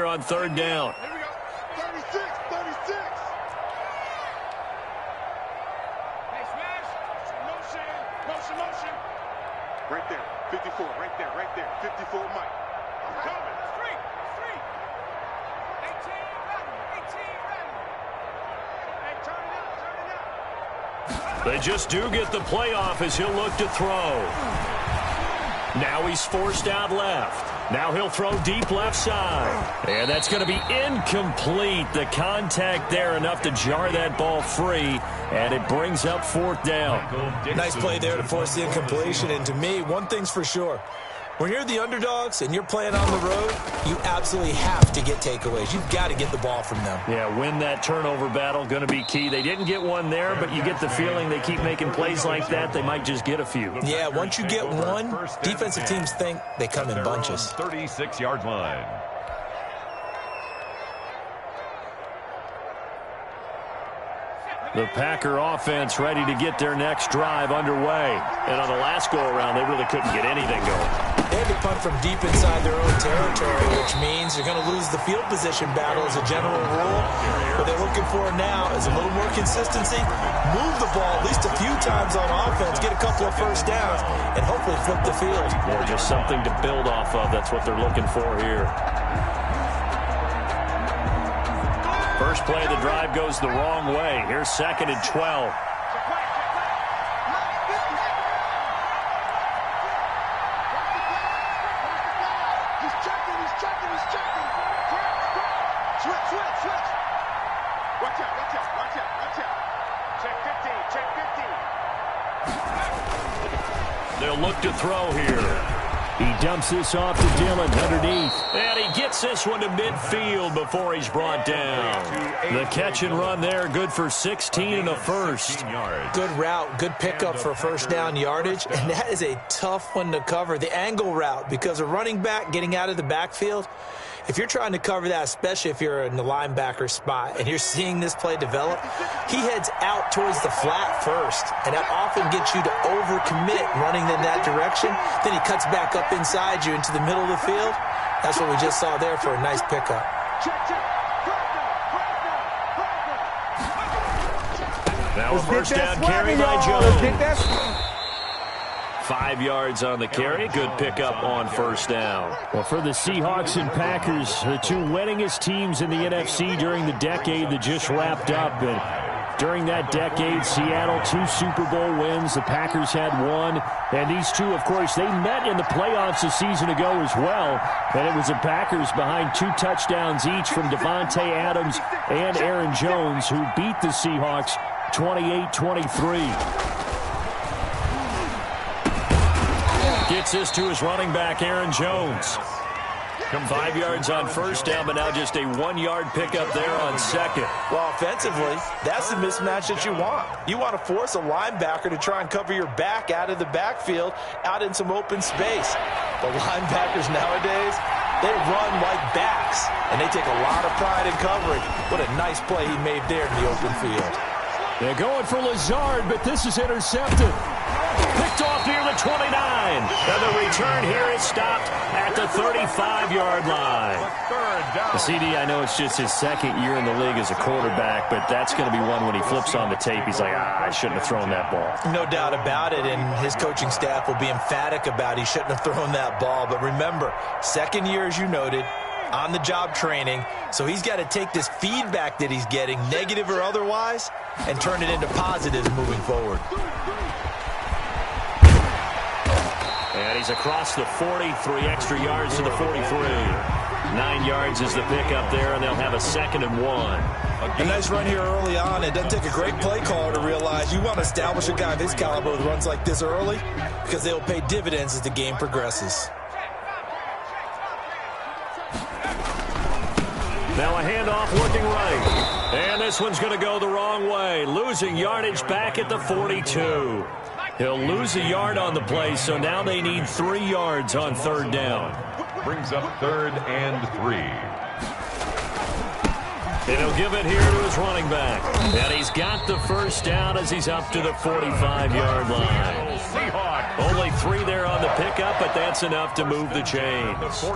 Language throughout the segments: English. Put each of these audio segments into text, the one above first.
on third down. Here we go. 36, 36. Hey, smash. Motion, motion, motion. Right there. 54, right there, right there. 54, Mike. I'm coming. Street, street. 18, ready, 18, ready. Hey, turn it up, turn it up. They just do get the playoff as he'll look to throw. Now he's forced out left. Now he'll throw deep left side. And that's going to be incomplete. The contact there enough to jar that ball free. And it brings up fourth down. Nice play there to force the incompletion. And to me, one thing's for sure. When you're the underdogs and you're playing on the road, you absolutely have to get takeaways. You've got to get the ball from them. Yeah, win that turnover battle, going to be key. They didn't get one there, but you get the feeling they keep making plays like that, they might just get a few. Yeah, once you get one, defensive teams think they come in bunches. 36-yard line. The Packer offense ready to get their next drive underway. And on the last go-around, they really couldn't get anything going. They had to punt from deep inside their own territory, which means they're going to lose the field position battle as a general rule. What they're looking for now is a little more consistency, move the ball at least a few times on offense, get a couple of first downs, and hopefully flip the field. Or just something to build off of. That's what they're looking for here. First play of the drive goes the wrong way. Here's 2nd and 12. They'll look to throw here. He dumps this off to Dillon underneath. And he gets this one to midfield before he's brought down. The catch and run there, good for 16 and a first. Good route, good pickup for first down yardage, and that is a tough one to cover. The angle route, because a running back getting out of the backfield, if you're trying to cover that, especially if you're in the linebacker spot and you're seeing this play develop, he heads out towards the flat first, and that often gets you to overcommit running in that direction. Then he cuts back up inside you into the middle of the field. That's what we just saw there for a nice pickup. Now a first down carry by Jones. 5 yards on the carry. Good pickup on first down. Well, for the Seahawks and Packers, the two winningest teams in the NFC during the decade that just wrapped up. And during that decade, Seattle 2 Super Bowl wins. The Packers had 1. And these two, of course, they met in the playoffs a season ago as well. And it was the Packers behind 2 touchdowns each from Devontae Adams and Aaron Jones, who beat the Seahawks 28-23. Gets this to his running back, Aaron Jones. 5 yards on first down, but now just a 1-yard pickup there on second. Well, offensively, that's the mismatch that you want. You want to force a linebacker to try and cover your back out of the backfield, out in some open space. The linebackers nowadays, they run like backs, and they take a lot of pride in covering. What a nice play he made there in the open field. They're going for Lazard, but this is intercepted. Picked off near the 29. And the return here is stopped at the 35-yard line. The CD, I know it's just his second year in the league as a quarterback, but that's going to be one when he flips on the tape. He's like, I shouldn't have thrown that ball. No doubt about it, and his coaching staff will be emphatic about he shouldn't have thrown that ball. But remember, second year, as you noted, on-the-job training, so he's got to take this feedback that he's getting, negative or otherwise, and turn it into positives moving forward. And he's across the 40, 3 extra yards to the 43. 9 yards is the pickup there, and they'll have a 2nd and 1. A nice run here early on. It doesn't take a great play caller to realize you want to establish a guy of his caliber with runs like this early, because they'll pay dividends as the game progresses. Now a handoff looking right. And this one's going to go the wrong way. Losing yardage back at the 42. He'll lose a yard on the play, so now they need 3 yards on third down. Brings up 3rd and 3. And he'll give it here to his running back. And he's got the first down as he's up to the 45-yard line. Seahawks Only 3 there on the pickup, but that's enough to move the chains.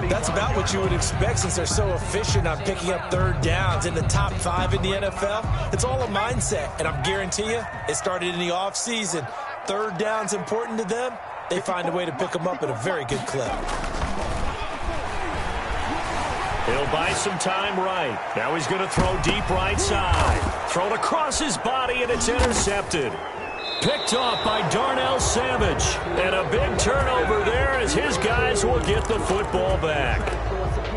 That's about what you would expect since they're so efficient on picking up third downs in the top 5 in the NFL. It's all a mindset, and I guarantee you it started in the offseason. Third down's important to them. They find a way to pick them up at a very good clip. He'll buy some time right. Now he's going to throw deep right side. Thrown across his body, and it's intercepted. Picked off by Darnell Savage. And a big turnover there as his guys will get the football back.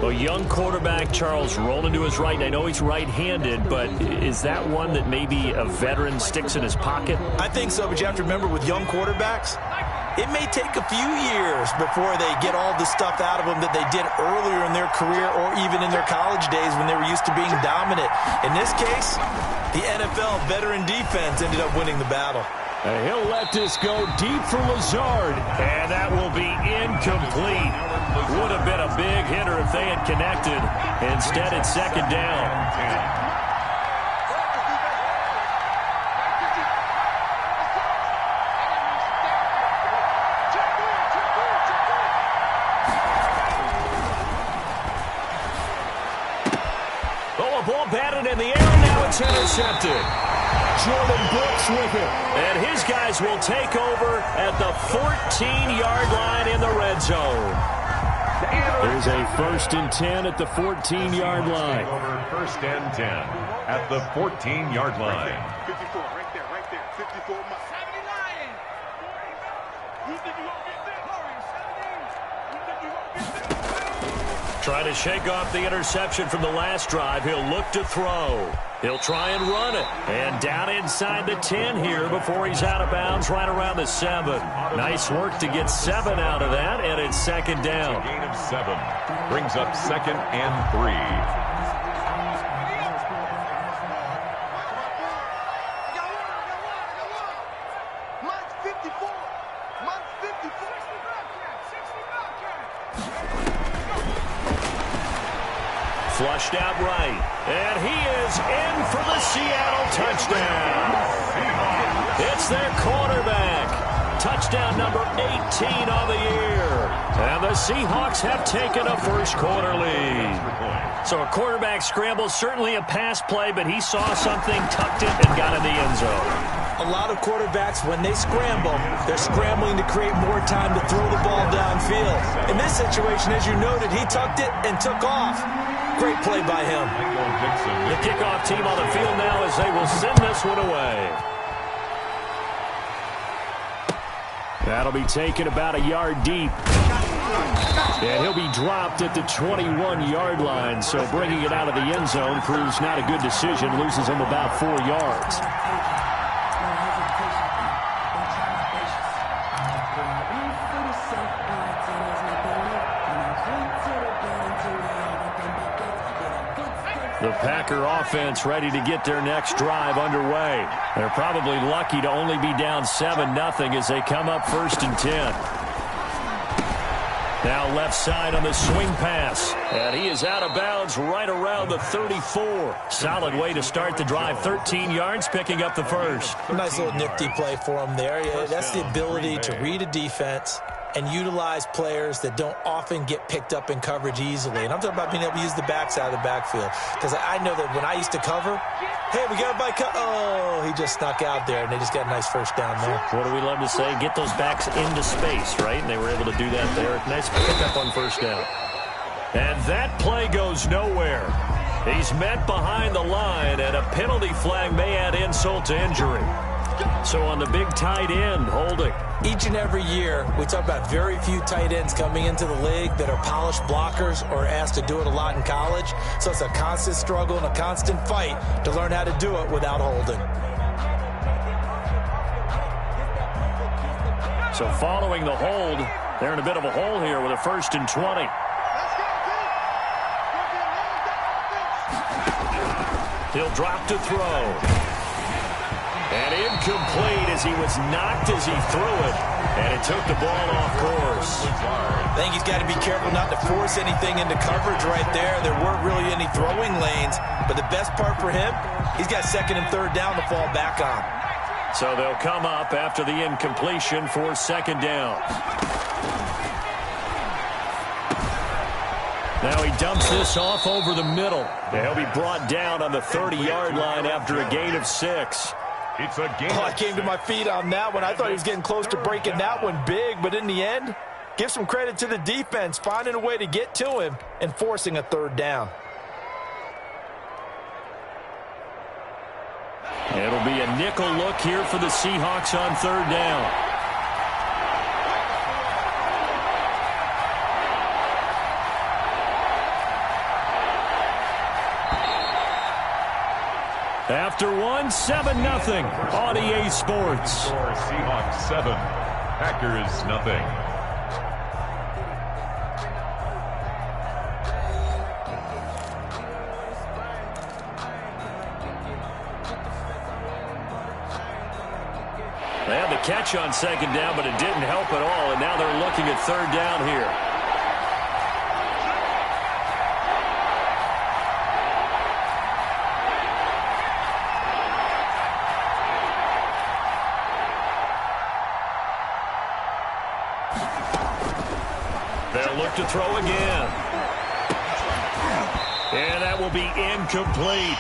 A young quarterback, Charles, rolling to his right. I know he's right-handed, but is that one that maybe a veteran sticks in his pocket? I think so, but you have to remember with young quarterbacks, it may take a few years before they get all the stuff out of them that they did earlier in their career or even in their college days when they were used to being dominant. In this case, the NFL veteran defense ended up winning the battle. He'll let this go deep for Lazard, and that will be incomplete. Would have been a big hitter if they had connected. Instead, it's second down. Oh, a ball batted in the air, and now it's intercepted. Jordan Brooks with it. And his guys will take over at the 14-yard line in the red zone. There's a 1st and 10 at the 14-yard line. First and 10 at the 14-yard line. 54, right there, 54 miles. 70 Lions. You think you won't get there? Hurry, 70. You think you won't get there? Trying to shake off the interception from the last drive. He'll look to throw. He'll try and run it. And down inside the 10 here before he's out of bounds right around the 7. Nice work to get 7 out of that, and it's second down. A gain of 7 brings up 2nd and 3. Flushed out right. And he is in for the Seattle touchdown. It's their quarterback. Touchdown number 18 on the year. And the Seahawks have taken a first-quarter lead. So a quarterback scramble, certainly a pass play, but he saw something, tucked it, and got in the end zone. A lot of quarterbacks, when they scramble, they're scrambling to create more time to throw the ball downfield. In this situation, as you noted, he tucked it and took off. Great play by him. The kickoff team on the field now as they will send this one away. That'll be taken about a yard deep. And he'll be dropped at the 21-yard line. So bringing it out of the end zone proves not a good decision. Loses him about 4 yards. The Packer offense ready to get their next drive underway. They're probably lucky to only be down 7-0 as they come up 1st and 10. Now left side on the swing pass. And he is out of bounds right around the 34. Solid way to start the drive. 13 yards, picking up the first. Nice little nifty play for him there. Yeah, that's the ability to read a defense and utilize players that don't often get picked up in coverage easily. And I'm talking about being able to use the backs out of the backfield. Because I know that when I used to cover, hey, we got everybody oh, he just snuck out there, and they just got a nice first down there. What do we love to say? Get those backs into space, right? And they were able to do that there. Nice pickup on first down. And that play goes nowhere. He's met behind the line, and a penalty flag may add insult to injury. So on the big tight end, holding. Each and every year, we talk about very few tight ends coming into the league that are polished blockers or asked to do it a lot in college. So it's a constant struggle and a constant fight to learn how to do it without holding. So following the hold, they're in a bit of a hole here with a 1st and 20. He'll drop to throw. And incomplete as he was knocked as he threw it. And it took the ball off course. I think he's got to be careful not to force anything into coverage right there. There weren't really any throwing lanes. But the best part for him, he's got 2nd and 3rd down to fall back on. So they'll come up after the incompletion for second down. Now he dumps this off over the middle. He'll be brought down on the 30-yard line after a gain of 6. It's a gain. I came to my feet on that one. I thought he was getting close to breaking that one big, but in the end, give some credit to the defense, finding a way to get to him and forcing a third down. It'll be a nickel look here for the Seahawks on third down. After 7-0 on EA Sports. Seahawks 7, Packers nothing. They had the catch on second down, but it didn't help at all, and now they're looking at third down here. They'll look to throw again. And that will be incomplete.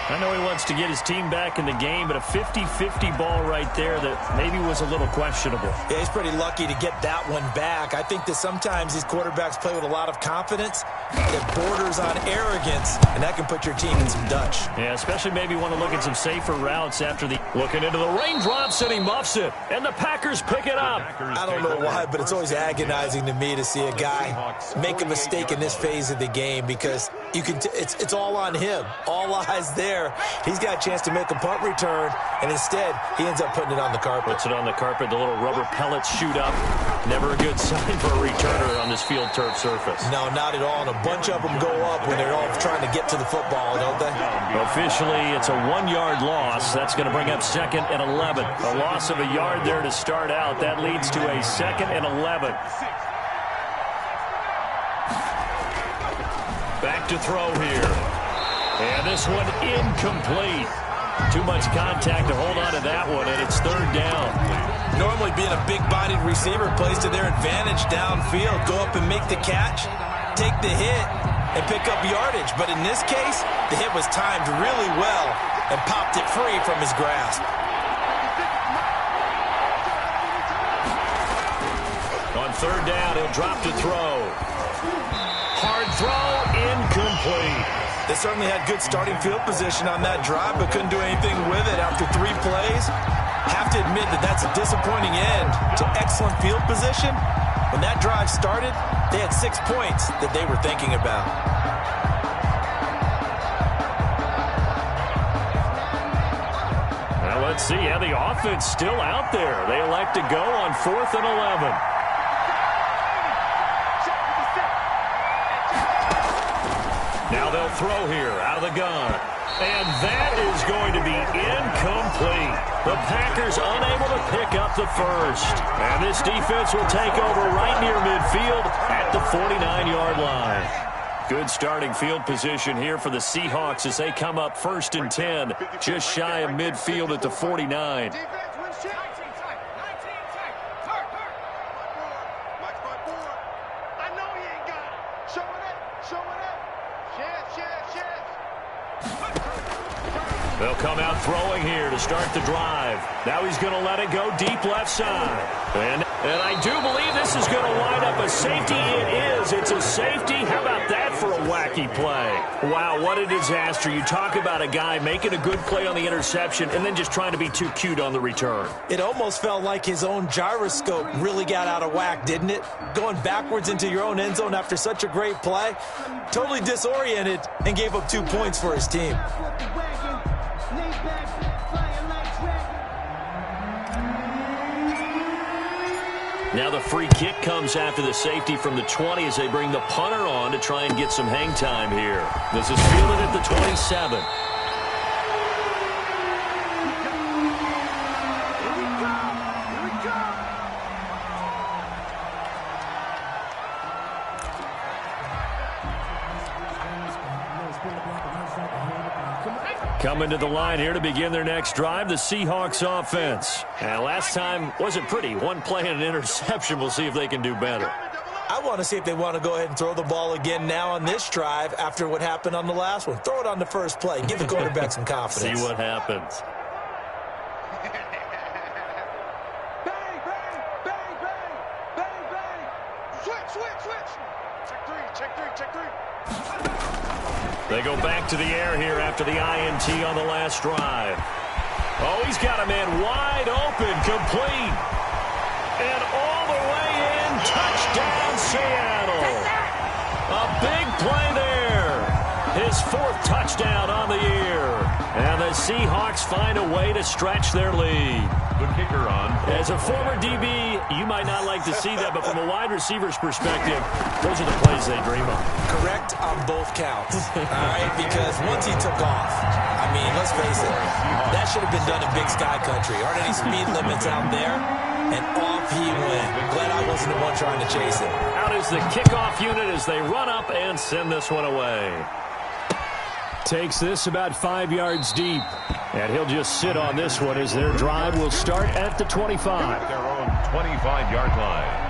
I know he wants to get his team back in the game, but a 50-50 ball right there that maybe was a little questionable. Yeah, he's pretty lucky to get that one back. I think that sometimes these quarterbacks play with a lot of confidence that borders on arrogance, and that can put your team in some Dutch. Yeah, especially maybe want to look at some safer routes after the... Looking into the raindrops, and he muffs it. And the Packers pick it up. I don't know why, but it's always agonizing to me to see a guy make a mistake in this phase of the game because you can. It's all on him. All eyes there. He's got a chance to make a punt return, and instead, he ends up putting it on the carpet. Puts it on the carpet. The little rubber pellets shoot up. Never a good sign for a returner on this field turf surface. No, not at all. And a bunch of them go up when they're all trying to get to the football, don't they? Officially, it's a 1-yard loss. That's going to bring up 2nd and 11. A loss of a yard there to start out. That leads to a 2nd and 11. Back to throw here. And this one incomplete. Too much contact to hold on to that one, and it's third down. Normally being a big-bodied receiver plays to their advantage downfield. Go up and make the catch, take the hit, and pick up yardage. But in this case, the hit was timed really well and popped it free from his grasp. On third down, he'll drop to throw. Hard throw, incomplete. They certainly had good starting field position on that drive, but couldn't do anything with it after 3 plays. Have to admit that that's a disappointing end to excellent field position. When that drive started, they had 6 points that they were thinking about. Well, let's see how the offense still out there. They elect to go on 4th and 11. Now they'll throw here out of the gun. And that is going to be incomplete. The Packers unable to pick up the first. And this defense will take over right near midfield at the 49-yard line. Good starting field position here for the Seahawks as they come up 1st and 10, just shy of midfield at the 49. They'll come out throwing here to start the drive. Now he's going to let it go deep left side. And I do believe this is going to wind up a safety. It is. It's a safety. How about that for a wacky play? Wow, what a disaster. You talk about a guy making a good play on the interception and then just trying to be too cute on the return. It almost felt like his own gyroscope really got out of whack, didn't it? Going backwards into your own end zone after such a great play. Totally disoriented and gave up 2 points for his team. Now the free kick comes after the safety from the 20 as they bring the punter on to try and get some hang time here. This is fielded at the 27. Coming to the line here to begin their next drive, the Seahawks offense. And last time wasn't pretty. One play and an interception. We'll see if they can do better. I want to see if they want to go ahead and throw the ball again now on this drive after what happened on the last one. Throw it on the first play. Give the quarterback some confidence. See what happens. Bang, bang, bang, bang, bang, bang. Switch, switch, switch. Check three, check three, check three. They go back to the air here after the INT on the last drive. Oh, he's got a man wide open, complete. And all the way in, touchdown Seattle. A big play there. His 4th touchdown on the year. And the Seahawks find a way to stretch their lead. The kicker on. As a former DB, you might not like to see that, but from a wide receiver's perspective, those are the plays they dream of. Correct on both counts, all right? Because once he took off, I mean, let's face it, that should have been done in Big Sky Country. Aren't any speed limits out there? And off he went. Glad I wasn't the one trying to chase him. Out is the kickoff unit as they run up and send this one away. Takes this about 5 yards deep. And he'll just sit on this one as their drive will start at the 25. Their own 25-yard line.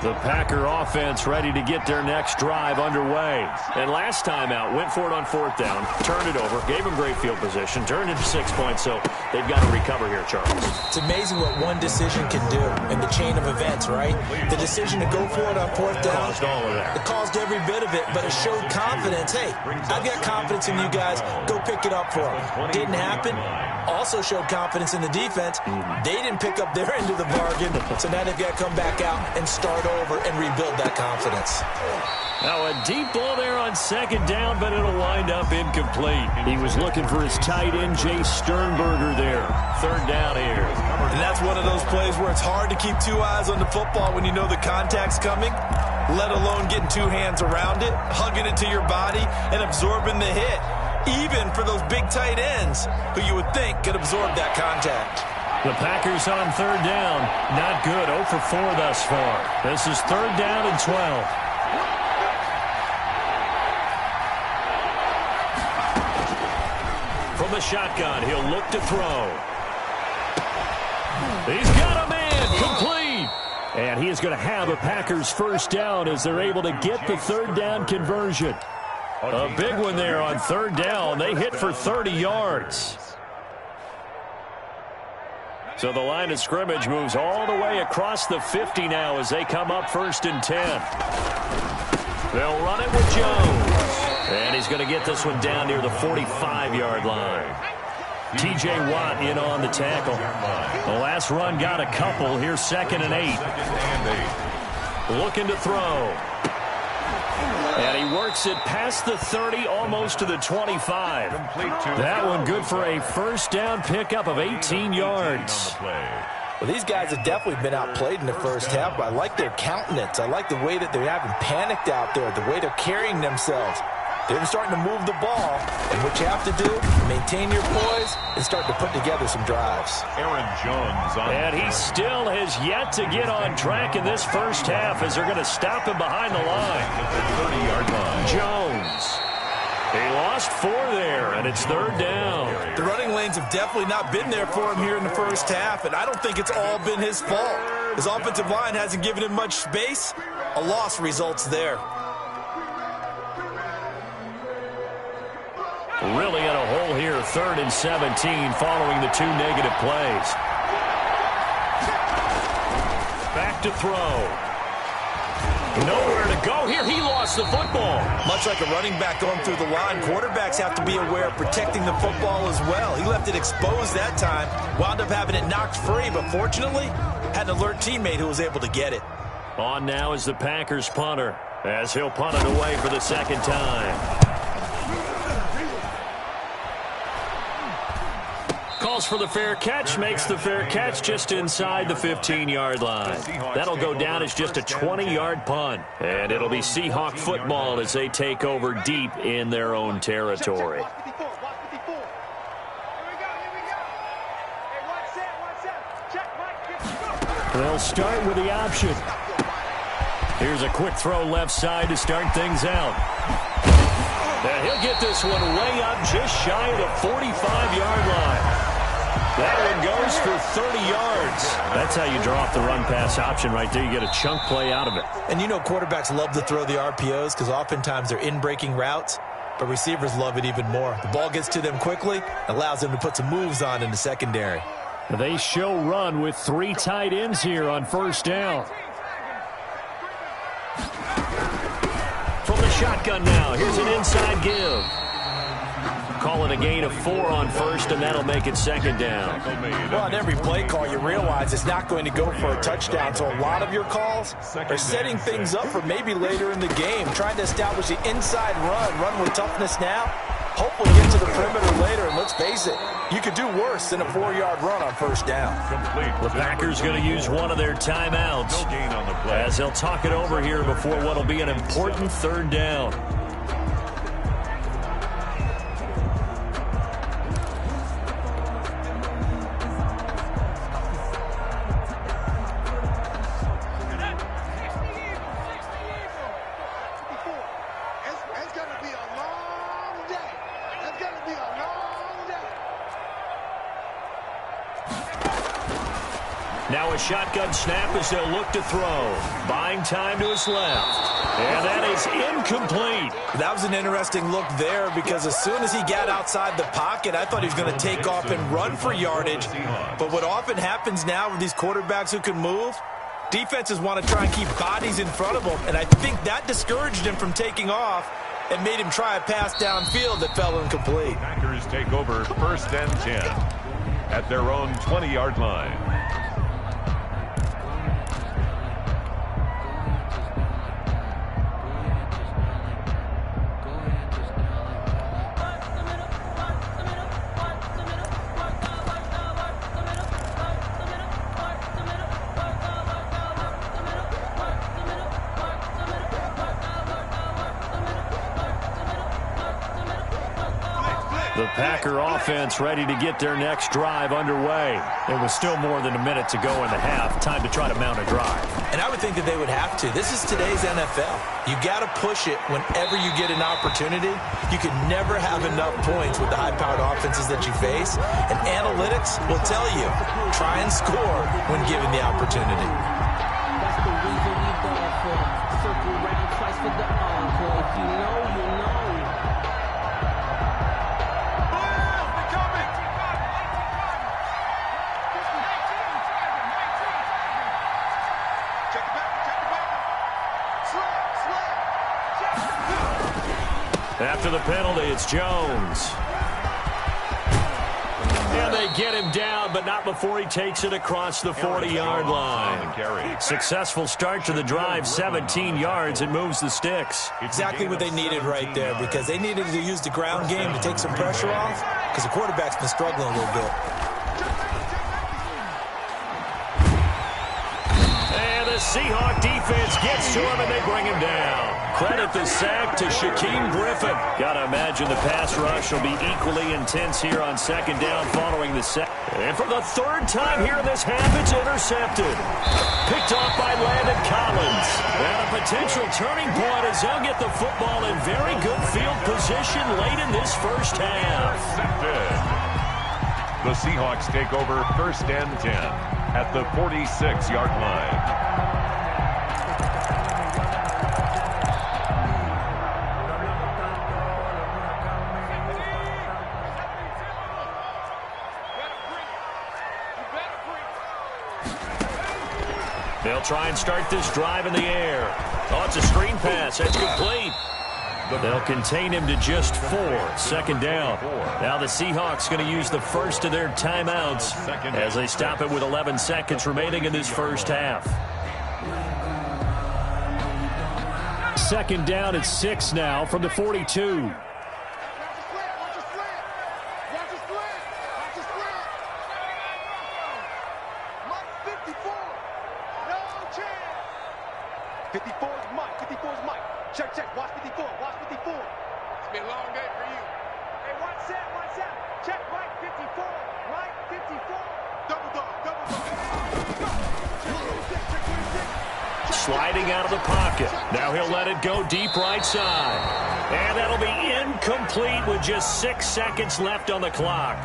The Packer offense ready to get their next drive underway. And last time out, went for it on 4th down, turned it over, gave them great field position, turned into 6 points, so they've got to recover here, Charles. It's amazing what one decision can do in the chain of events, right? The decision to go for it on 4th down. Caused all of that. It caused every bit of it, but it showed confidence. Hey, I've got confidence in you guys. Go pick it up for them. Didn't happen. Also showed confidence in the defense. They didn't pick up their end of the bargain, so now they've got to come back out and start over and rebuild that confidence. Now a deep ball there on 2nd down, but it'll wind up incomplete. He was looking for his tight end, Jay Sternberger there. 3rd down here. And that's one of those plays where it's hard to keep 2 eyes on the football when you know the contact's coming, let alone getting 2 hands around it, hugging it to your body, and absorbing the hit. Even for those big tight ends who you would think could absorb that contact. The Packers on 3rd down. Not good. 0 for 4 thus far. This is 3rd down and 12. From the shotgun, he'll look to throw. He's got a man. Complete. And he is going to have a Packers 1st down as they're able to get the 3rd down conversion. A big one there on 3rd down. They hit for 30 yards. So the line of scrimmage moves all the way across the 50 now as they come up 1st and 10. They'll run it with Jones. And he's going to get this one down near the 45-yard line. T.J. Watt in on the tackle. The last run got a couple. Here's 2nd and 8. Looking to throw. And he works it past the 30, almost to the 25. That one good for a 1st down pickup of 18 yards. Well, these guys have definitely been outplayed in the 1st half, but I like their countenance. I like the way that they haven't panicked out there, the way they're carrying themselves. They're starting to move the ball, and what you have to do, maintain your poise and start to put together some drives. Aaron Jones on. And he still has yet to get on track in this 1st half as they're going to stop him behind the line. 30-yard line. Jones. He lost 4 there, and it's 3rd down. The running lanes have definitely not been there for him here in the 1st half, and I don't think it's all been his fault. His offensive line hasn't given him much space. A loss results there. Really in a hole here, 3rd and 17 following the 2 negative plays. Back to throw. Nowhere to go here. He lost the football. Much like a running back going through the line, quarterbacks have to be aware of protecting the football as well. He left it exposed that time, wound up having it knocked free, but fortunately, had an alert teammate who was able to get it. On now is the Packers punter, as he'll punt it away for the 2nd time. Calls for the fair catch, makes the fair catch just inside the 15-yard line. That'll go down as just a 20-yard punt. And it'll be Seahawk football as they take over deep in their own territory. They'll start with the option. Here's a quick throw left side to start things out. He'll get this one way up just shy of the 45-yard line. That one goes for 30 yards. That's how you draw off the run-pass option right there. You get a chunk play out of it. And you know quarterbacks love to throw the RPOs because oftentimes they're in-breaking routes, but receivers love it even more. The ball gets to them quickly, allows them to put some moves on in the secondary. They show run with 3 tight ends here on first down. From the shotgun now, here's an inside give. Call it a gain of 4 on first, and that'll make it second down. Well, on every play call, you realize it's not going to go for a touchdown, so a lot of your calls are setting things up for maybe later in the game, trying to establish the inside run with toughness now, hopefully get to the perimeter later, and let's face it, you could do worse than a 4-yard run on first down. The Packers going to use one of their timeouts as they'll talk it over here before what will be an important third down. Now a shotgun snap as they'll look to throw. Buying time to his left. And that is incomplete. That was an interesting look there because as soon as he got outside the pocket, I thought he was going to take off and run for yardage. But what often happens now with these quarterbacks who can move, defenses want to try and keep bodies in front of them. And I think that discouraged him from taking off and made him try a pass downfield that fell incomplete. Packers take over first and 10 at their own 20-yard line. The Packer offense ready to get their next drive underway. There was still more than a minute to go in the half. Time to try to mount a drive. And I would think that they would have to. This is today's NFL. You got to push it whenever you get an opportunity. You can never have enough points with the high-powered offenses that you face. And analytics will tell you, try and score when given the opportunity. That's the reason we go for. Circle round twice for the encore. If you know, you know. After the penalty, it's Jones. And they get him down, but not before he takes it across the 40-yard line. Successful start to the drive, 17 yards, and moves the sticks. Exactly what they needed right there, because they needed to use the ground game to take some pressure off, because the quarterback's been struggling a little bit. And the Seahawk defense gets to him, and they bring him down. Credit the sack to Shaquem Griffin. Gotta imagine the pass rush will be equally intense here on second down following the sack. And for the third time here in this half, it's intercepted. Picked off by Landon Collins. And a potential turning point as they'll get the football in very good field position late in this first half. The Seahawks take over first and 10 at the 46-yard line. They'll try and start this drive in the air. Oh, it's a screen pass. That's complete. They'll contain him to just 4. Second down. Now the Seahawks going to use the first of their timeouts as they stop it with 11 seconds remaining in this first half. Second down at 6 now from the 42. sliding out of the pocket. Now he'll let it go deep right side. And that'll be incomplete with just 6 seconds left on the clock.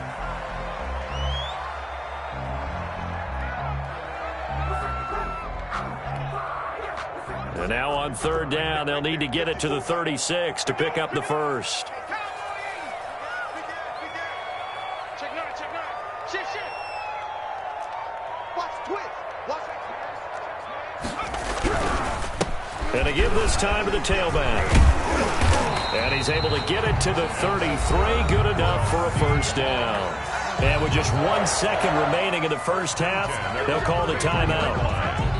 And now on third down, they'll need to get it to the 36 to pick up the first. And to give this time to the tailback. And he's able to get it to the 33. Good enough for a first down. And with just 1 second remaining in the first half, they'll call the timeout.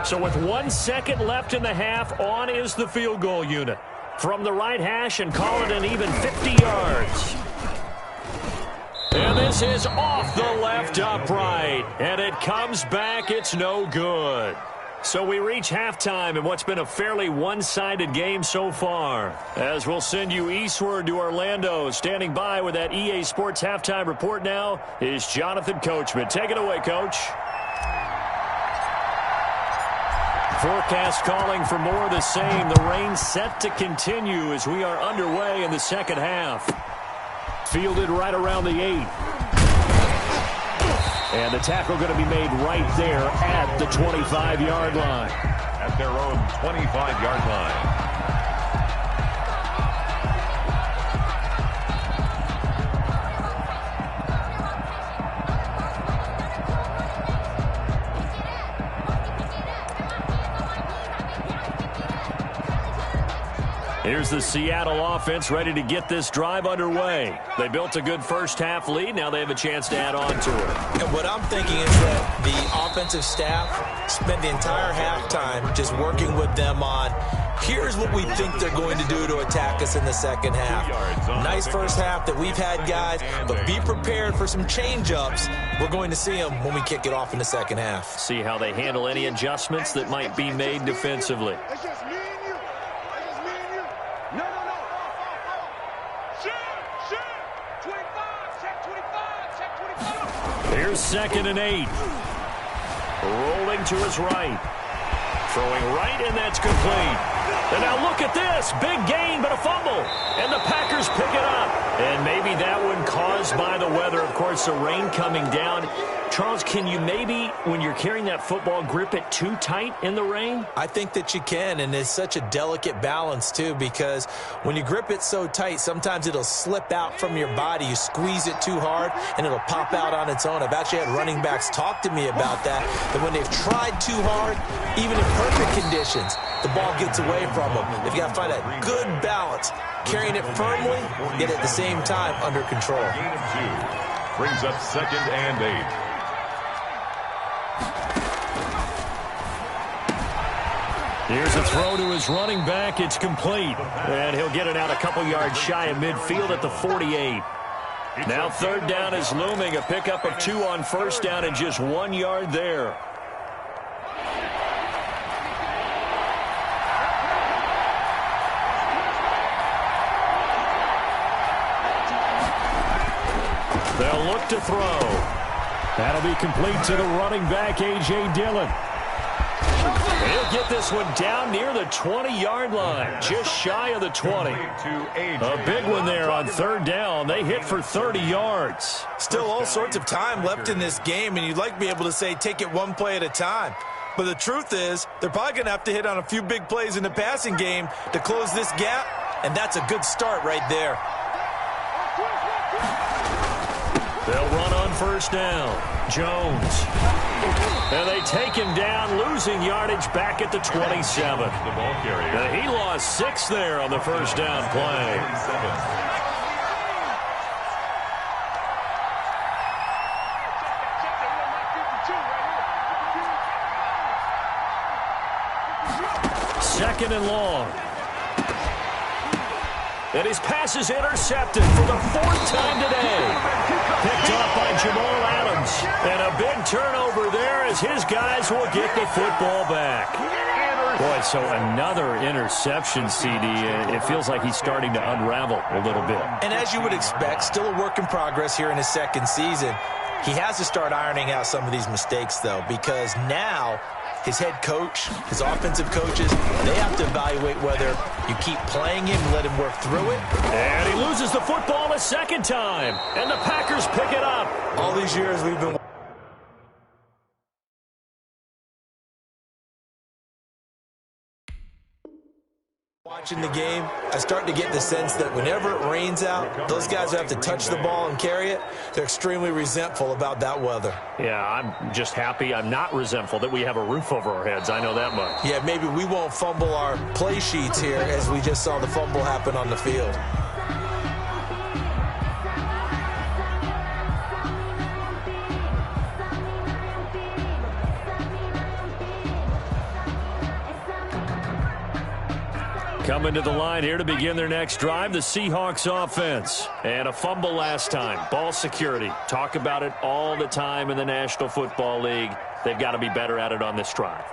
So with 1 second left in the half, on is the field goal unit. From the right hash and call it an even 50 yards. And this is off the left upright. And it comes back. It's no good. So we reach halftime in what's been a fairly one-sided game so far. As we'll send you eastward to Orlando. Standing by with that EA Sports halftime report now is Jonathan Coachman. Take it away, Coach. Forecast calling for more of the same. The rain set to continue as we are underway in the second half. Fielded right around the 8. And the tackle going to be made right there at the 25-yard line. At their own 25-yard line. Here's the Seattle offense ready to get this drive underway. They built a good first-half lead. Now they have a chance to add on to it. And what I'm thinking is that the offensive staff spent the entire halftime just working with them on, here's what we think they're going to do to attack us in the second half. Nice first half that we've had, guys, but be prepared for some change-ups. We're going to see them when we kick it off in the second half. See how they handle any adjustments that might be made defensively. It's just me and you. It's just me and you. No. Shoot. 25. Check 25. Check 25. Here's 2nd and 8. Rolling to his right. Throwing right, and that's complete. And now look at this. Big gain, but a fumble. And the Packers pick it up. And maybe that one caused by the weather. Of course, the rain coming down. Charles, can you maybe, when you're carrying that football, grip it too tight in the rain? I think that you can, and it's such a delicate balance, too, because when you grip it so tight, sometimes it'll slip out from your body. You squeeze it too hard, and it'll pop out on its own. I've actually had running backs talk to me about that when they've tried too hard, even in perfect conditions, the ball gets away from them. They've got to find a good balance, carrying it firmly, yet at the same time under control. Gain of 2 brings up 2nd and 8. Here's a throw to his running back. It's complete. And he'll get it out a couple yards shy of midfield at the 48. Now 3rd down is looming. A pickup of 2 on 1st down and just 1 yard there. They'll look to throw. That'll be complete to the running back, A.J. Dillon. He'll get this one down near the 20-yard line, just shy of the 20. A big one there on 3rd down. They hit for 30 yards. Still all sorts of time left in this game, and you'd like to be able to say take it one play at a time. But the truth is, they're probably going to have to hit on a few big plays in the passing game to close this gap, and that's a good start right there. They'll run on 1st down. Jones. And they take him down, losing yardage back at the 27. The ball carrier. And he lost 6 there on the 1st down play. Second and long. And his pass is intercepted for the 4th time today. Picked off by Jamal Adams. And a big turnover there as his guys will get the football back. Boy, so another interception, CD. It feels like he's starting to unravel a little bit. And as you would expect, still a work in progress here in his second season. He has to start ironing out some of these mistakes, though, because now his head coach, his offensive coaches, they have to evaluate whether you keep playing him, let him work through it. And he loses the football a second time. And the Packers pick it up. All these years we've been watching the game, I start to get the sense that whenever it rains out, those guys who have to touch the ball and carry it, they're extremely resentful about that weather. Yeah, I'm just happy I'm not resentful that we have a roof over our heads. I know that much. Yeah, maybe we won't fumble our play sheets here as we just saw the fumble happen on the field. Coming to the line here to begin their next drive, the Seahawks offense. And a fumble last time. Ball security. Talk about it all the time in the National Football League. They've got to be better at it on this drive.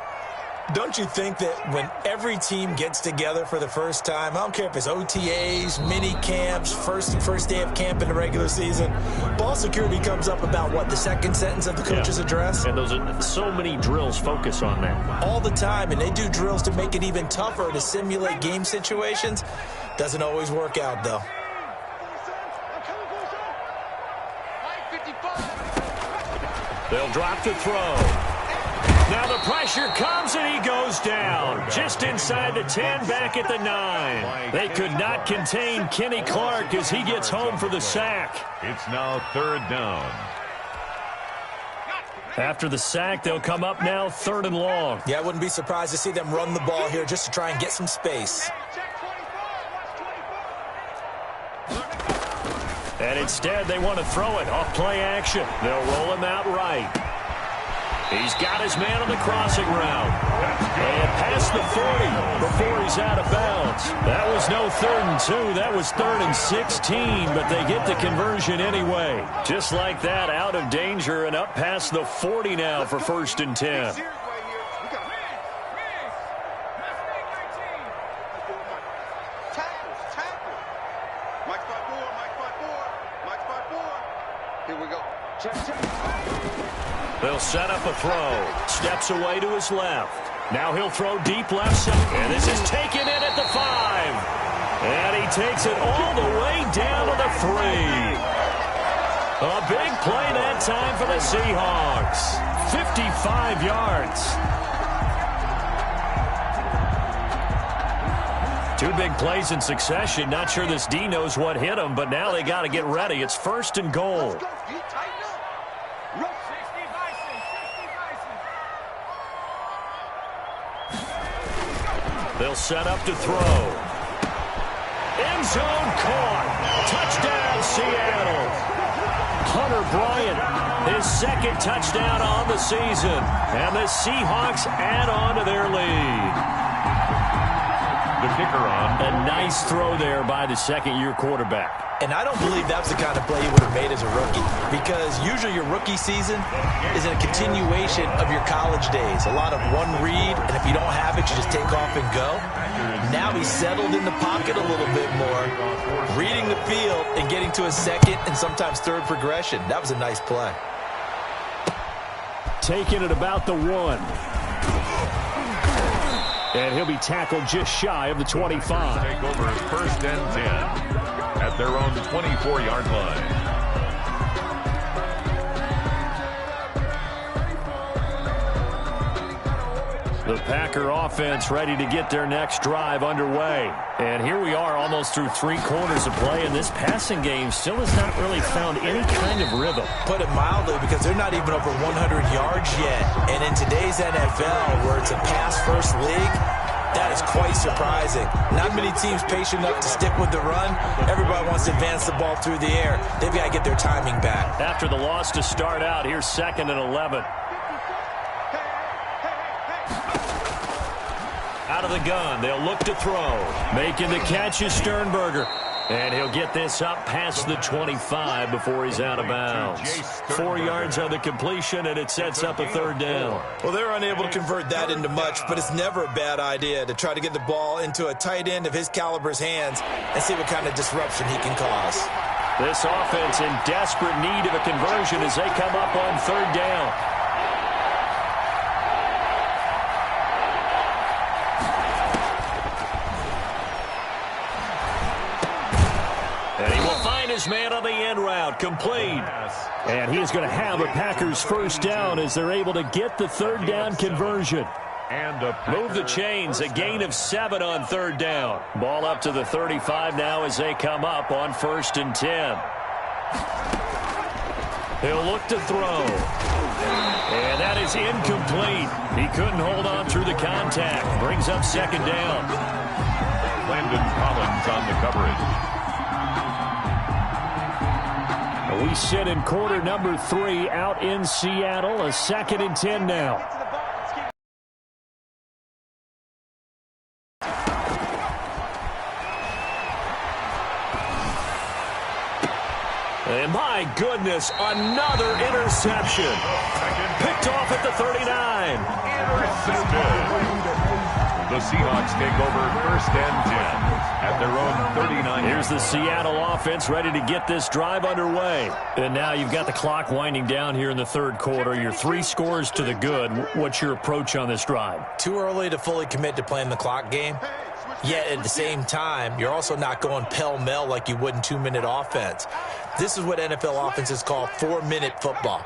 Don't you think that when every team gets together for the first time, I don't care if it's OTAs, mini camps, first day of camp in the regular season, ball security comes up about, what, the second sentence of the coach's address? And those are so many drills focus on that. All the time, and they do drills to make it even tougher to simulate game situations. Doesn't always work out, though. They'll drop to throw. Now the pressure comes and he goes down. Just inside the 10, back at the 9. They could not contain Kenny Clark as he gets home for the sack. It's now third down. After the sack, they'll come up now 3rd and long. Yeah, I wouldn't be surprised to see them run the ball here just to try and get some space. And instead, they want to throw it off play action. They'll roll him out right. He's got his man on the crossing route. And past the 40 before he's out of bounds. That was no 3rd and 2. That was 3rd and 16, but they get the conversion anyway. Just like that, out of danger and up past the 40 now for 1st and 10. Here we go. They'll set up a throw. Steps away to his left. Now he'll throw deep left side. And this is taken in at the 5. And he takes it all the way down to the 3. A big play that time for the Seahawks. 55 yards. 2 big plays in succession. Not sure this D knows what hit him, but now they got to get ready. It's 1st and goal. They'll set up to throw. End zone caught. Touchdown, Seattle. Hunter Bryant, his 2nd touchdown on the season. And the Seahawks add on to their lead. The kicker on. A nice throw there by the 2nd-year quarterback. And I don't believe that was the kind of play you would have made as a rookie, because usually your rookie season is a continuation of your college days. A lot of one read, and if you don't have it, you just take off and go. Now he's settled in the pocket a little bit more, reading the field and getting to his 2nd and sometimes 3rd progression. That was a nice play. Taking it about the 1. And he'll be tackled just shy of the 25. Take over 1st and 10 at their own 24-yard line. The Packer offense ready to get their next drive underway. And here we are almost through 3 quarters of play, and this passing game still has not really found any kind of rhythm. Put it mildly, because they're not even over 100 yards yet. And in today's NFL, where it's a pass-first league, that is quite surprising. Not many teams patient enough to stick with the run. Everybody wants to advance the ball through the air. They've got to get their timing back. After the loss to start out, here's 2nd and 11. Out of the gun, they'll look to throw. Making the catch is Sternberger. And he'll get this up past the 25 before he's out of bounds. 4 yards on the completion, and it sets up a third down. Well, they're unable to convert that into much, but it's never a bad idea to try to get the ball into a tight end of his caliber's hands and see what kind of disruption he can cause. This offense in desperate need of a conversion as they come up on third down. And he will find his man on the end route, complete. And he is going to have a Packers first down as they're able to get the third down conversion. And move the chains, a gain of 7 on third down. Ball up to the 35 now as they come up on 1st and 10. He'll look to throw. And that is incomplete. He couldn't hold on through the contact. Brings up 2nd down. Landon Collins on the coverage. We sit in quarter number 3 out in Seattle. A 2nd and 10 now. And my goodness, another interception. Picked off at the 39. Intercepted. The Seahawks take over 1st and 10 at their own 39. Here's the Seattle offense ready to get this drive underway. And now you've got the clock winding down here in the 3rd quarter. You're 3 scores to the good. What's your approach on this drive? Too early to fully commit to playing the clock game. Yet at the same time, you're also not going pell-mell like you would in 2-minute offense. This is what NFL offenses call 4-minute football.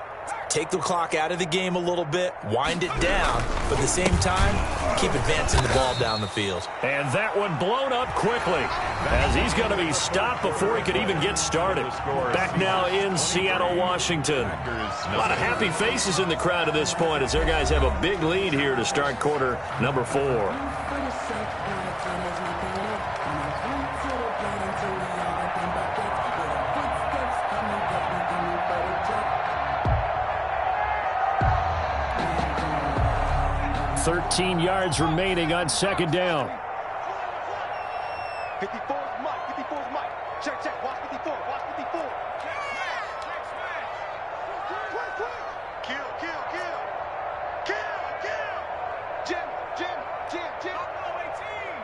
Take the clock out of the game a little bit, wind it down, but at the same time, keep advancing the ball down the field. And that one blown up quickly as he's going to be stopped before he could even get started. Back now in Seattle, Washington. A lot of happy faces in the crowd at this point as their guys have a big lead here to start quarter number 4. 13 yards remaining on 2nd down. 54's Mike. 54's Mike. Check, check. Watch 54. Watch 54. Kill, kill, kill. Kill, kill. Jim, Jim, Jim, Jim. Watch 18.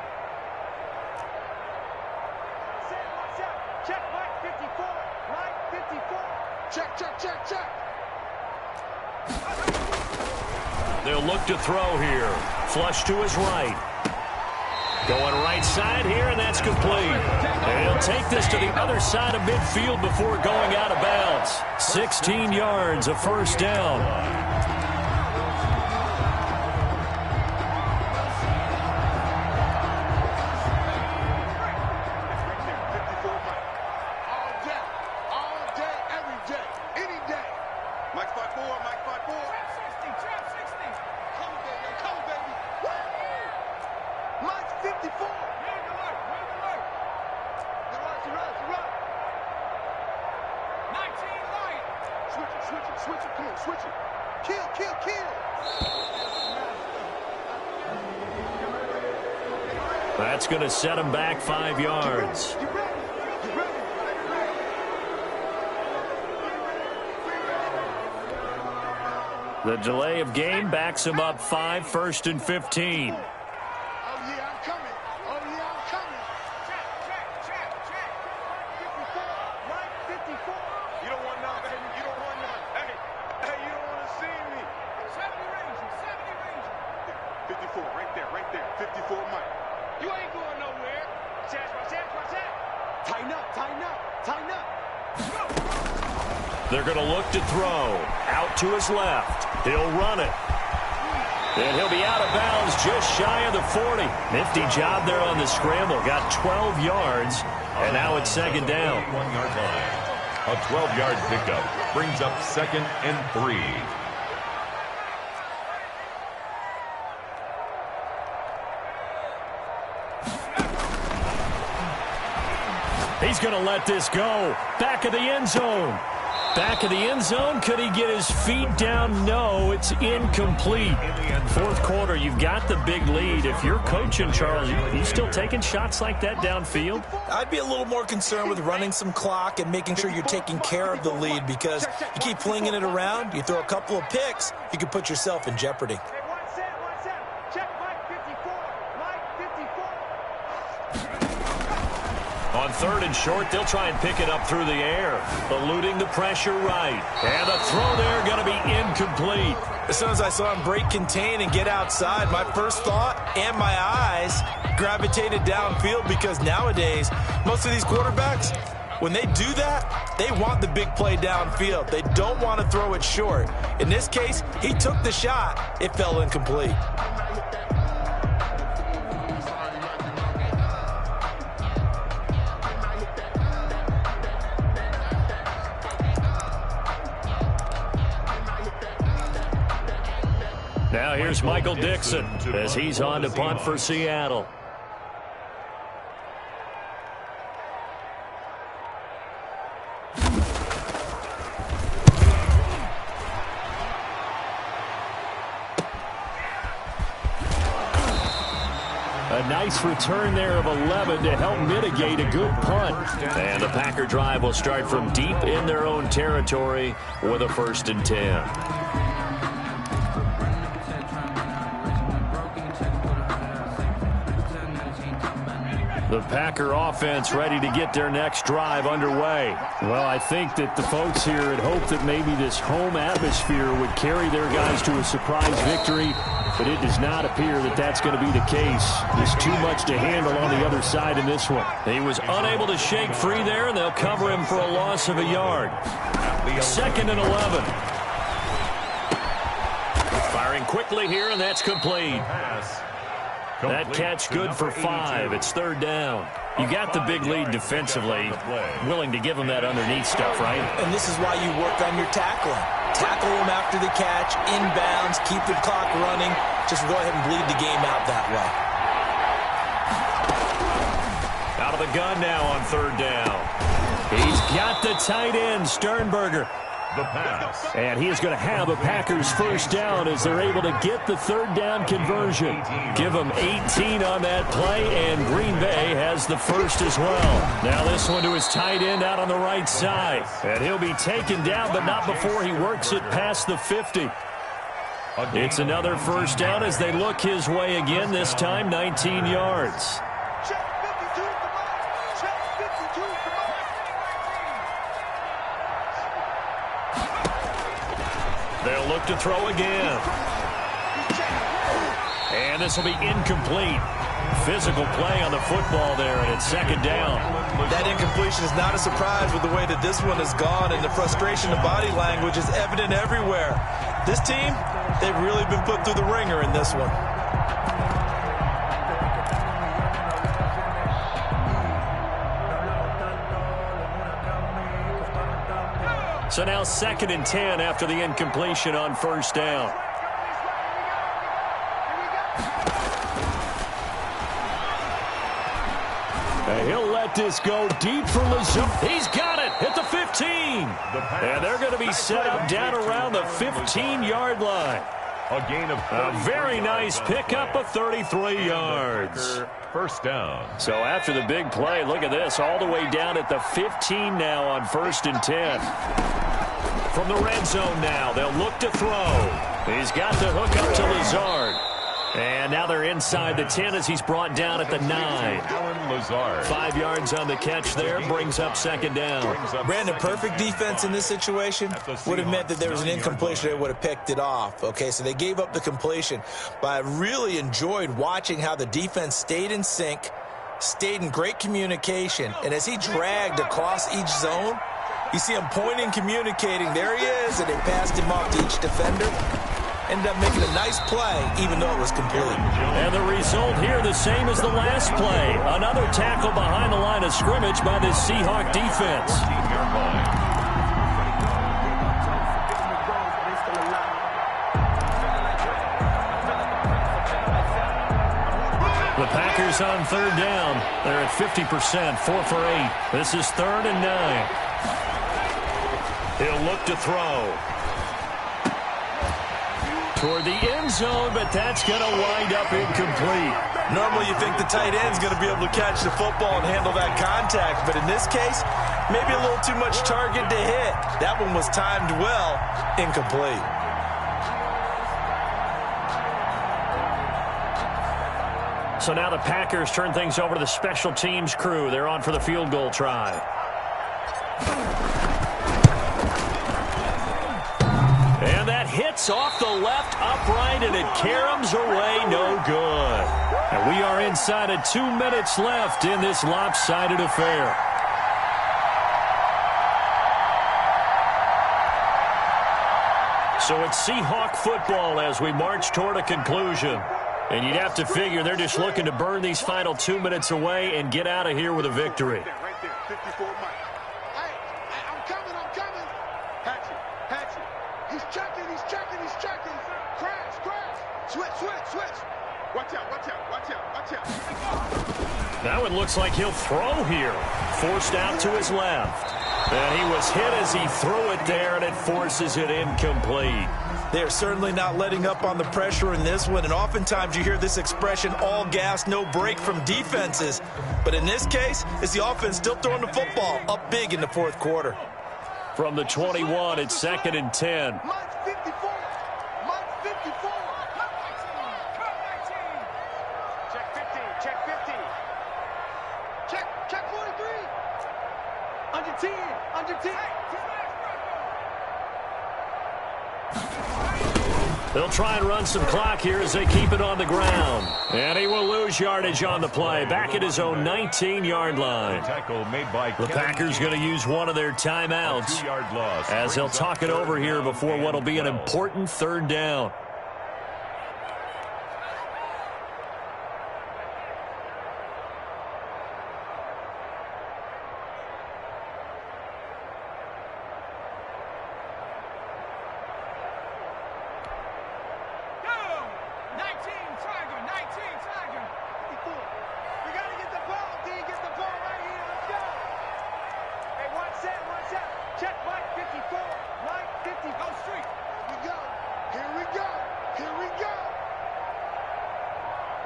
Watch out. Check, Mike 54. Mike 54. Check, check, check, check. They'll look to throw here. Flush to his right. Going right side here, and that's complete. And he'll take this to the other side of midfield before going out of bounds. 16 yards, a first down. That's going to set him back 5 yards. The delay of game backs him up 5, 1st and 15. They're going to look to throw. Out to his left. He'll run it. And he'll be out of bounds just shy of the 40. Nifty job there on the scramble. Got 12 yards. And now it's 2nd down. 1 yard line. A 12-yard pickup brings up 2nd and 3. He's going to let this go. Back of the end zone. Back of the end zone. Could he get his feet down? No, it's incomplete. Fourth quarter, you've got the big lead. If you're coaching, Charles, you still taking shots like that downfield? I'd be a little more concerned with running some clock and making sure you're taking care of the lead, because you keep flinging it around, you throw a couple of picks, you could put yourself in jeopardy. Hey, one set. Check Mike 54. Mike 54. On third and short, they'll try and pick it up through the air, eluding the pressure right. And the throw there going to be incomplete. As soon as I saw him break contain and get outside, my first thought and my eyes gravitated downfield, because nowadays, most of these quarterbacks, when they do that, they want the big play downfield. They don't want to throw it short. In this case, he took the shot. It fell incomplete. Now here's Michael Dixon as he's on to punt for Seattle. A nice return there of 11 to help mitigate a good punt. And the Packer drive will start from deep in their own territory with a 1st and 10. The Packer offense ready to get their next drive underway. Well, I think that the folks here had hoped that maybe this home atmosphere would carry their guys to a surprise victory, but it does not appear that that's going to be the case. There's too much to handle on the other side in this one. He was unable to shake free there, and they'll cover him for a loss of a yard. 2nd and 11. Firing quickly here, and that's complete. That catch good for 5. It's 3rd down. You got the big lead defensively. Willing to give them that underneath stuff, right? And this is why you work on your tackling. Tackle them after the catch, inbounds, keep the clock running. Just go ahead and bleed the game out that way. Out of the gun now on 3rd down. He's got the tight end, Sternberger. The pass. And he is going to have a Packers 1st down as they're able to get the 3rd down conversion. Give them 18 on that play, and Green Bay has the 1st as well. Now this one to his tight end out on the right side. And he'll be taken down, but not before he works it past the 50. It's another 1st down as they look his way again, this time 19 yards. Check 52 for Mike. Check 52 for Mike. They'll look to throw again. And this will be incomplete. Physical play on the football there, and it's 2nd down. That incompletion is not a surprise with the way that this one has gone, and the frustration of body language is evident everywhere. This team, they've really been put through the ringer in this one. So now 2nd and 10 after the incompletion on 1st down. And he'll let this go deep for Lazard. He's got it at the 15. And they're going to be set up down around the 15-yard line. A gain of a very nice pickup of 33 yards. 1st down. So after the big play, look at this, all the way down at the 15 now on 1st and 10. From the red zone now, they'll look to throw. He's got the hook up to Lazard. And now they're inside the 10 as he's brought down at the 9. 5 yards on the catch there, brings up 2nd down. Brandon, perfect defense in this situation would have meant that there was an incompletion. They would have picked it off. Okay, so they gave up the completion. But I really enjoyed watching how the defense stayed in sync, stayed in great communication. And as he dragged across each zone, you see him pointing, communicating. There he is, and they passed him off to each defender. Ended up making a nice play, even though it was complete. And the result here, the same as the last play. Another tackle behind the line of scrimmage by this Seahawk defense. The Packers on 3rd down. They're at 50%, 4 for 8. This is 3rd and 9. He'll look to throw. Toward the end zone, but that's going to wind up incomplete. Normally you think the tight end's going to be able to catch the football and handle that contact, but in this case, maybe a little too much target to hit. That one was timed well, incomplete. So now the Packers turn things over to the special teams crew. They're on for the field goal try. And that hits off the left upright, and it caroms away, no good. And we are inside of 2 minutes left in this lopsided affair. So it's Seahawk football as we march toward a conclusion. And you'd have to figure they're just looking to burn these final 2 minutes away and get out of here with a victory. Right there, 54 Mike. Hey, I'm coming. Hatchet. He's checking. Crash. Switch. Watch out. That one looks like he'll throw here. Forced out to his left. And he was hit as he threw it there, and it forces it incomplete. They are certainly not letting up on the pressure in this one, and oftentimes you hear this expression, all gas, no break from defenses. But in this case, it's the offense still throwing the football up big in the fourth quarter. From the 21, it's 2nd and 10. Mike's 54. Check 15. Check 43. Under 10. They'll try and run some clock here as they keep it on the ground. And he will lose yardage on the play, back at his own 19-yard line. Tackle made by The Packers going to use one of their timeouts as they'll talk it over here before what will be an important 3rd down.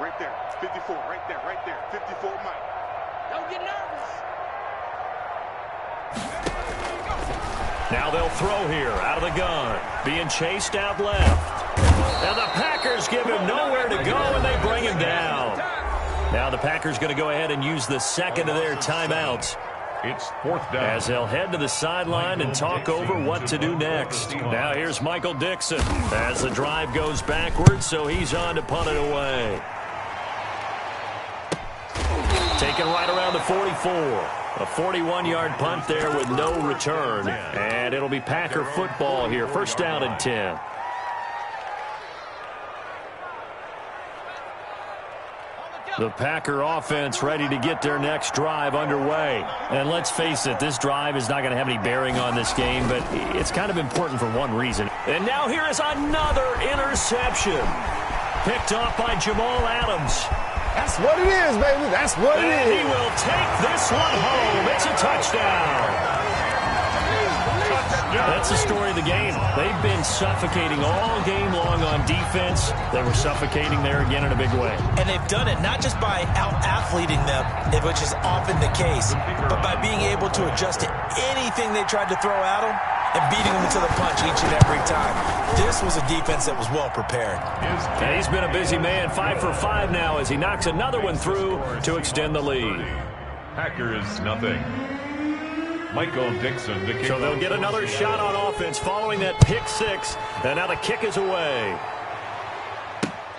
Right there, 54, right there, 54 Mike. Don't get nervous. Now they'll throw here out of the gun, being chased out left. And the Packers give him nowhere to go, and they bring him down. Now the Packers going to go ahead and use the second of their timeouts. It's 4th down. As they'll head to the sideline and talk over what to do next. Now here's Michael Dixon as the drive goes backwards, so he's on to punt it away. Taken right around the 44. A 41-yard punt there with no return. And it'll be Packer football here. 1st down and 10. The Packer offense ready to get their next drive underway. And let's face it, this drive is not going to have any bearing on this game, but it's kind of important for one reason. And now here is another interception. Picked off by Jamal Adams. That's what it is, baby. That's what it is. He will take this one home. It's a touchdown. That's the story of the game. They've been suffocating all game long on defense. They were suffocating there again in a big way. And they've done it not just by out-athleting them, which is often the case, but by being able to adjust to anything they tried to throw at them and beating them to the punch each and every time. This was a defense that was well prepared. And he's been a busy man, 5 for 5 now as he knocks another one through to extend the lead. Packers nothing. Michael Dixon to kick. So they'll get another shot on offense following that pick 6. And now the kick is away.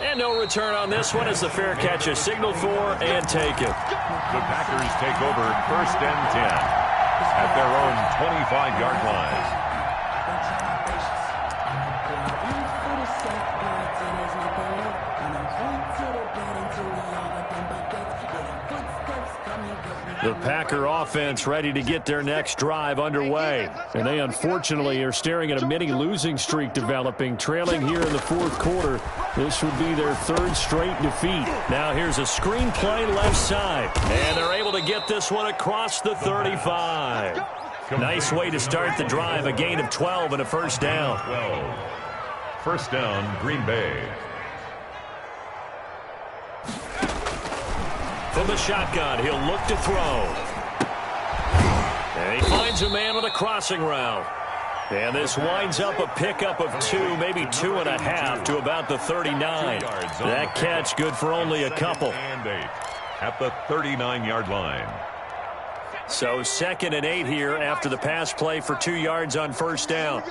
And no return on this one as the fair catch is signaled for and taken. The Packers take over 1st and 10 at their own 25-yard line. The Packer offense ready to get their next drive underway. And they unfortunately are staring at a mini losing streak developing, trailing here in the 4th quarter. This would be their 3rd straight defeat. Now here's a screen play left side. And they're able to get this one across the 35. Nice way to start the drive. A gain of 12 and a first down. 12. First down, Green Bay. From the shotgun, he'll look to throw. And he finds a man on a crossing route. And this winds up a pickup of 2, maybe 2.5 to about the 39. That catch good for only a couple. And 8 at the 39-yard line. So 2nd and 8 here after the pass play for 2 yards on first down.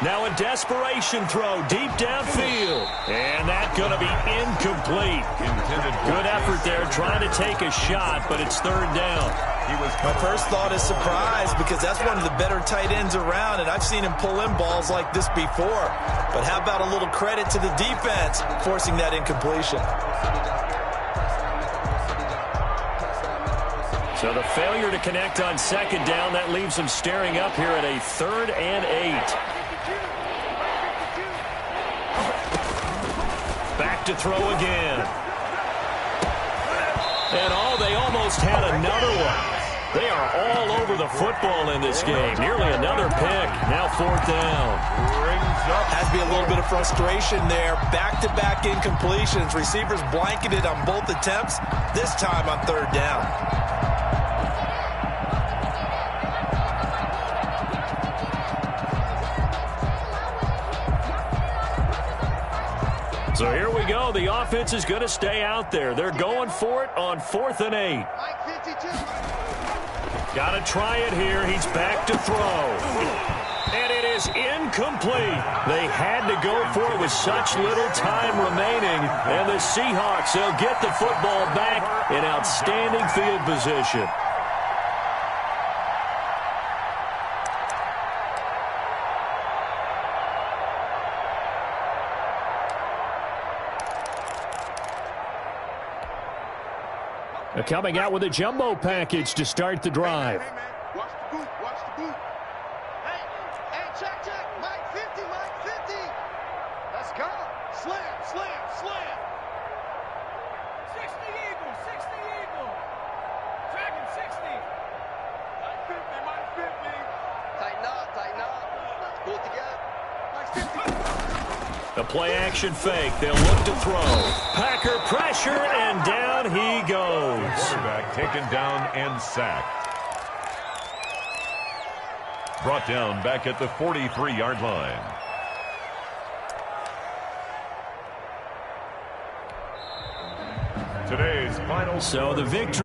Now a desperation throw deep downfield. And that's going to be incomplete. Good effort there trying to take a shot, but it's 3rd down. My first thought is surprise because that's one of the better tight ends around, and I've seen him pull in balls like this before. But how about a little credit to the defense forcing that incompletion? So the failure to connect on 2nd down, that leaves him staring up here at a 3rd and 8. Back to throw again. And they almost had another one. They are all over the football in this game. Nearly another pick. Now 4th down. Has to be a little bit of frustration there. Back-to-back incompletions. Receivers blanketed on both attempts, this time on 3rd down. So here we go. The offense is going to stay out there. They're going for it on 4th and 8. Got to try it here. He's back to throw. And it is incomplete. They had to go for it with such little time remaining. And the Seahawks, they'll get the football back in outstanding field position. Coming out with a jumbo package to start the drive. Hey, man. Watch the boot. Watch the boot. Hey, check. Mike 50, Mike 50. Let's go. Slam. 60 Eagle. Dragon 60. Mike 50. Tighten up. Pull it together. Mike 50. The play action fake. They'll look to throw. Packer pressure, and down he goes. Quarterback taken down and sacked. Brought down back at the 43-yard line. Today's final. So the victory.